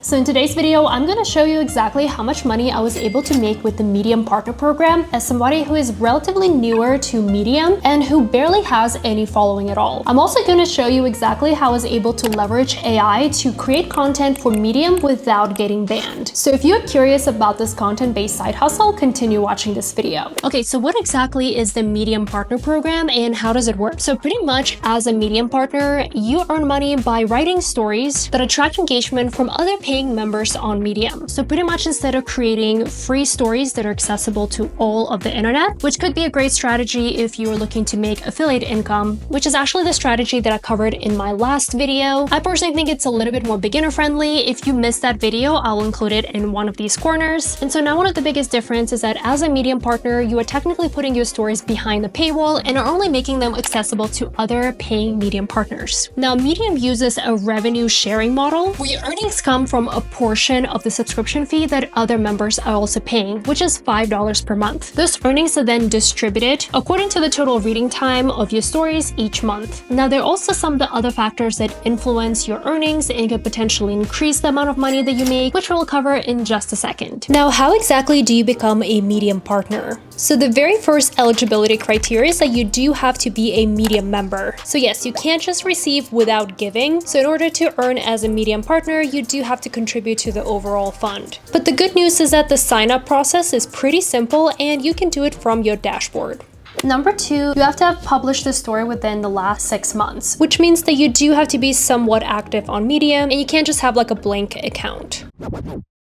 So in today's video, I'm going to show you exactly how much money I was able to make with the Medium Partner Program as somebody who is relatively newer to Medium and who barely has any following at all. I'm also going to show you exactly how I was able to leverage AI to create content for Medium without getting banned. So if you're curious about this content-based side hustle, continue watching this video. Okay, so what exactly is the Medium Partner Program and how does it work? So pretty much as a Medium partner, you earn money by writing stories that attract engagement from other paying members on Medium. So pretty much instead of creating free stories that are accessible to all of the internet, which could be a great strategy if you are looking to make affiliate income, which is actually the strategy that I covered in my last video. I personally think it's a little bit more beginner friendly. If you missed that video, I'll include it in one of these corners. And so now one of the biggest differences is that as a Medium partner, you are technically putting your stories behind the paywall and are only making them accessible to other paying Medium partners. Now, Medium uses a revenue sharing model where your earnings come from a portion of the subscription fee that other members are also paying, which is $5 per month. Those earnings are then distributed according to the total reading time of your stories each month. Now, there are also some of the other factors that influence your earnings and could potentially increase the amount of money that you make, which we'll cover in just a second. Now, how exactly do you become a Medium partner? So the very first eligibility criteria is that you do have to be a Medium member. So yes, you can't just receive without giving. So in order to earn as a Medium partner, you do have to contribute to the overall fund. But the good news is that the sign-up process is pretty simple and you can do it from your dashboard. Number two, you have to have published the story within the last 6 months, which means that you do have to be somewhat active on Medium and you can't just have like a blank account.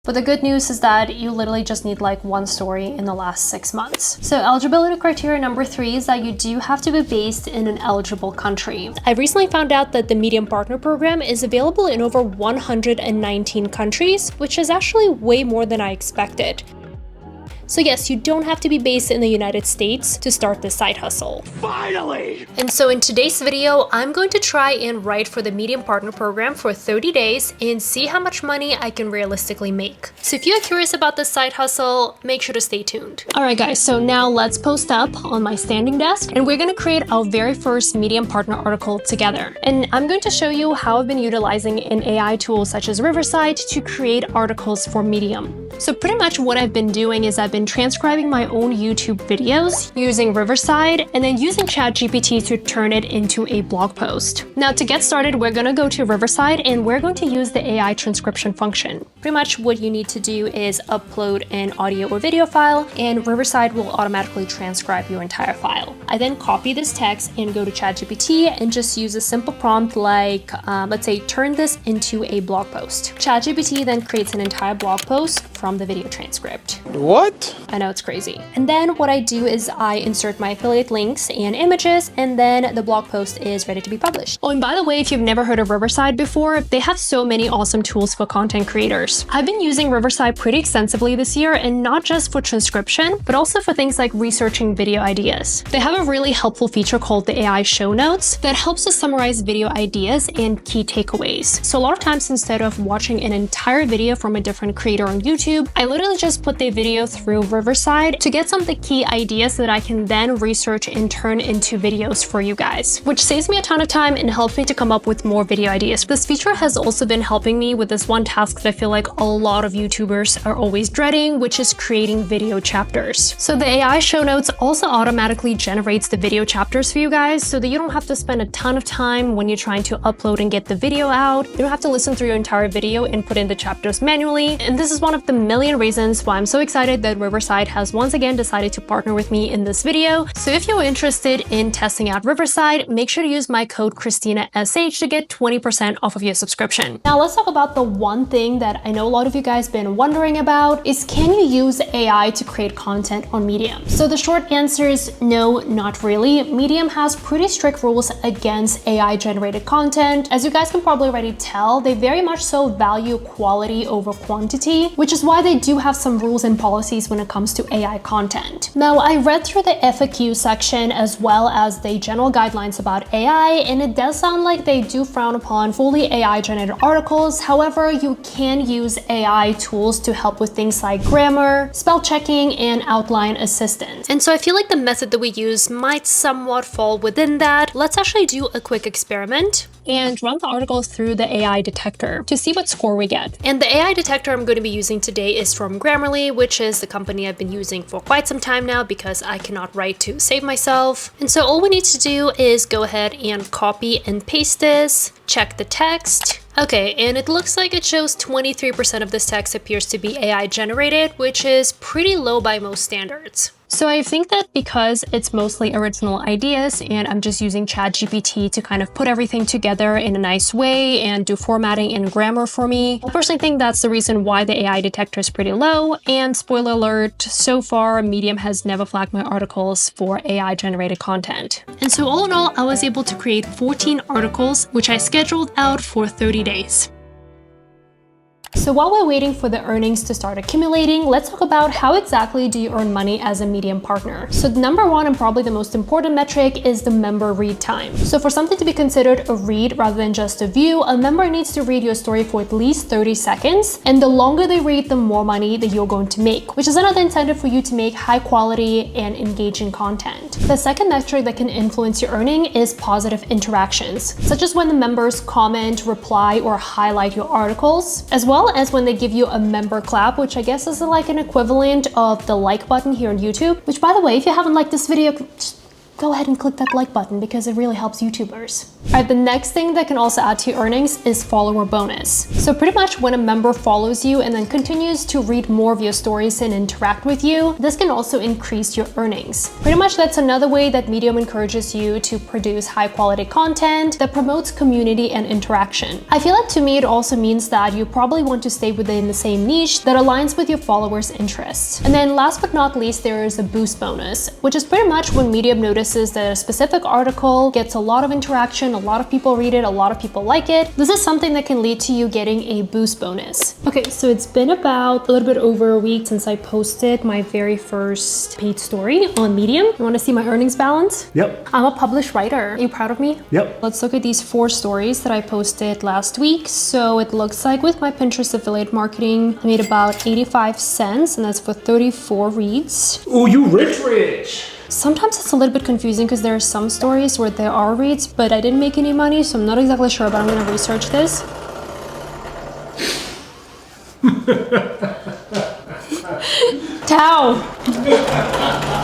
But the good news is that you literally just need like one story in the last 6 months. So eligibility criteria number 3 is that you do have to be based in an eligible country. I recently found out that the Medium Partner Program is available in over 119 countries, which is actually way more than I expected. So yes, you don't have to be based in the United States to start this side hustle. Finally! And so in today's video, I'm going to try and write for the Medium Partner Program for 30 days and see how much money I can realistically make. So if you're curious about this side hustle, make sure to stay tuned. Alright guys, so now let's post up on my standing desk and we're going to create our very first Medium Partner article together. And I'm going to show you how I've been utilizing an AI tool such as Riverside to create articles for Medium. So pretty much what I've been doing is I've been transcribing my own YouTube videos using Riverside and then using ChatGPT to turn it into a blog post. Now to get started, we're going to go to Riverside and we're going to use the AI transcription function. Pretty much what you need to do is upload an audio or video file and Riverside will automatically transcribe your entire file. I then copy this text and go to ChatGPT and just use a simple prompt like, let's say, turn this into a blog post. ChatGPT then creates an entire blog post from the video transcript. What? I know, it's crazy. And then what I do is I insert my affiliate links and images, and then the blog post is ready to be published. Oh, and by the way, if you've never heard of Riverside before, they have so many awesome tools for content creators. I've been using Riverside pretty extensively this year, and not just for transcription, but also for things like researching video ideas. They have a really helpful feature called the AI show notes that helps us summarize video ideas and key takeaways. So a lot of times, instead of watching an entire video from a different creator on YouTube, I literally just put the video through Riverside to get some of the key ideas that I can then research and turn into videos for you guys, which saves me a ton of time and helps me to come up with more video ideas. This feature has also been helping me with this one task that I feel like a lot of YouTubers are always dreading, which is creating video chapters. So the AI show notes also automatically generates the video chapters for you guys so that you don't have to spend a ton of time when you're trying to upload and get the video out. You don't have to listen through your entire video and put in the chapters manually. And this is one of the million reasons why I'm so excited that Riverside has once again decided to partner with me in this video. So if you're interested in testing out Riverside, make sure to use my code ChristinaSH to get 20% off of your subscription. Now let's talk about the one thing that I know a lot of you guys have been wondering about is, can you use AI to create content on Medium? So the short answer is no, not really. Medium has pretty strict rules against AI generated content. As you guys can probably already tell, they very much so value quality over quantity, which is why they do have some rules and policies when it comes to AI content. Now, I read through the FAQ section as well as the general guidelines about AI, and it does sound like they do frown upon fully AI generated articles. However, you can use AI tools to help with things like grammar, spell checking, and outline assistance. And so I feel like the method that we use might somewhat fall within that. Let's actually do a quick experiment and run the article through the AI detector to see what score we get. And the AI detector I'm going to be using today is from Grammarly, which is the company I've been using for quite some time now because I cannot write to save myself. And so all we need to do is go ahead and copy and paste this, check the text. Okay, and it looks like it shows 23% of this text appears to be AI generated, which is pretty low by most standards. So I think that because it's mostly original ideas and I'm just using ChatGPT to kind of put everything together in a nice way and do formatting and grammar for me, I personally think that's the reason why the AI detector is pretty low. And spoiler alert, so far Medium has never flagged my articles for AI generated content. And so all in all, I was able to create 14 articles, which I scheduled out for 30 days. So while we're waiting for the earnings to start accumulating, let's talk about how exactly do you earn money as a Medium partner. So the number one and probably the most important metric is the member read time. So for something to be considered a read rather than just a view, a member needs to read your story for at least 30 seconds. And the longer they read, the more money that you're going to make, which is another incentive for you to make high quality and engaging content. The second metric that can influence your earning is positive interactions, such as when the members comment, reply, or highlight your articles, as well as when they give you a member clap, which I guess is like an equivalent of the like button here on YouTube, which by the way, if you haven't liked this video, just go ahead and click that like button because it really helps YouTubers. All right, the next thing that can also add to your earnings is follower bonus. So pretty much when a member follows you and then continues to read more of your stories and interact with you, this can also increase your earnings. Pretty much that's another way that Medium encourages you to produce high quality content that promotes community and interaction. I feel like to me, it also means that you probably want to stay within the same niche that aligns with your followers' interests. And then last but not least, there is a boost bonus, which is pretty much when Medium notices that a specific article gets a lot of interaction, a lot of people read it, a lot of people like it. This is something that can lead to you getting a boost bonus. Okay, so it's been about a little bit over a week since I posted my very first paid story on Medium. You want to see my earnings balance? Yep. I'm a published writer. Are you proud of me? Yep. Let's look at these 4 stories that I posted last week. So it looks like with my Pinterest affiliate marketing, I made about 85 cents and that's for 34 reads. Oh, you rich. Sometimes it's a little bit confusing because there are some stories where there are reads, but I didn't make any money, so I'm not exactly sure, but I'm going to research this. Tao!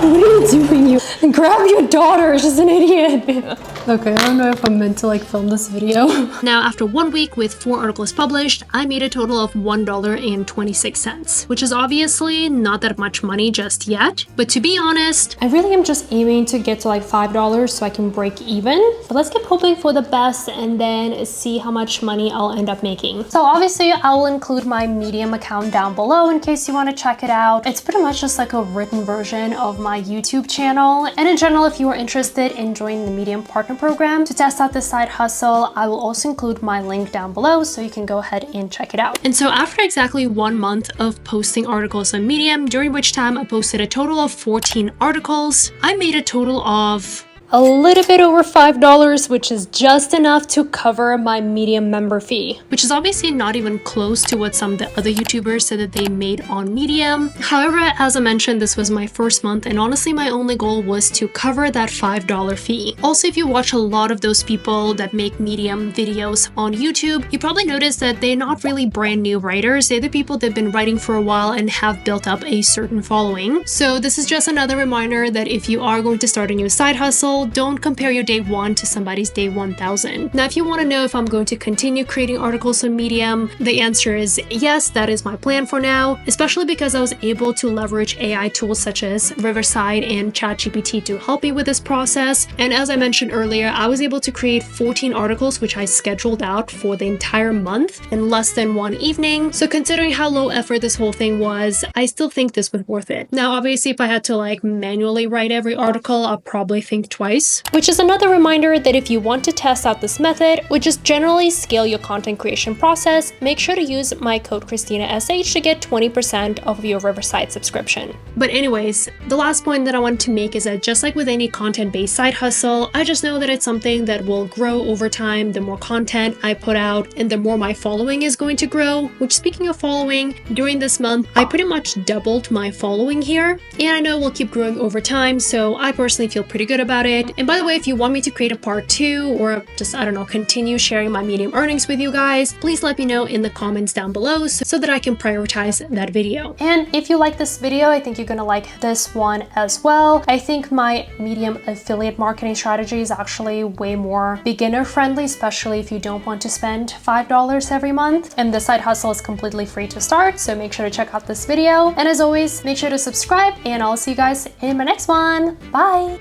What are you doing? You grab your daughter, she's an idiot. Okay, I don't know if I'm meant to like film this video. Now, after 1 week with 4 articles published, I made a total of $1.26, which is obviously not that much money just yet. But to be honest, I really am just aiming to get to like $5 so I can break even. But let's keep hoping for the best and then see how much money I'll end up making. So obviously, I will include my Medium account down below in case you want to check it out. It's pretty much just like a written version of my YouTube channel. And in general, if you are interested in joining the Medium Partner Program to test out this side hustle, I will also include my link down below so you can go ahead and check it out. And so after exactly 1 month of posting articles on Medium, during which time I posted a total of 14 articles, I made a total of a little bit over $5, which is just enough to cover my Medium member fee, which is obviously not even close to what some of the other YouTubers said that they made on Medium. However, as I mentioned, this was my first month, and honestly, my only goal was to cover that $5 fee. Also, if you watch a lot of those people that make Medium videos on YouTube, you probably noticed that they're not really brand new writers. They're the people that have been writing for a while and have built up a certain following. So this is just another reminder that if you are going to start a new side hustle, don't compare your day 1 to somebody's day 1000. Now, if you want to know if I'm going to continue creating articles on Medium, the answer is yes, that is my plan for now, especially because I was able to leverage AI tools such as Riverside and ChatGPT to help me with this process. And as I mentioned earlier, I was able to create 14 articles, which I scheduled out for the entire month in less than 1 evening. So considering how low effort this whole thing was, I still think this was worth it. Now, obviously, if I had to like manually write every article, I'll probably think twice price, which is another reminder that if you want to test out this method, or just generally scale your content creation process, make sure to use my code ChristinaSH to get 20% off your Riverside subscription. But anyways, the last point that I want to make is that just like with any content-based side hustle, I just know that it's something that will grow over time. The more content I put out and the more my following is going to grow, which, speaking of following, during this month, I pretty much doubled my following here, and I know we'll keep growing over time, so I personally feel pretty good about it. And by the way, if you want me to create a part 2 or just, I don't know, continue sharing my Medium earnings with you guys, please let me know in the comments down below so that I can prioritize that video. And if you like this video, I think you're gonna like this one as well. I think my Medium affiliate marketing strategy is actually way more beginner friendly, especially if you don't want to spend $5 every month. And the side hustle is completely free to start, so make sure to check out this video. And as always, make sure to subscribe, and I'll see you guys in my next one. Bye!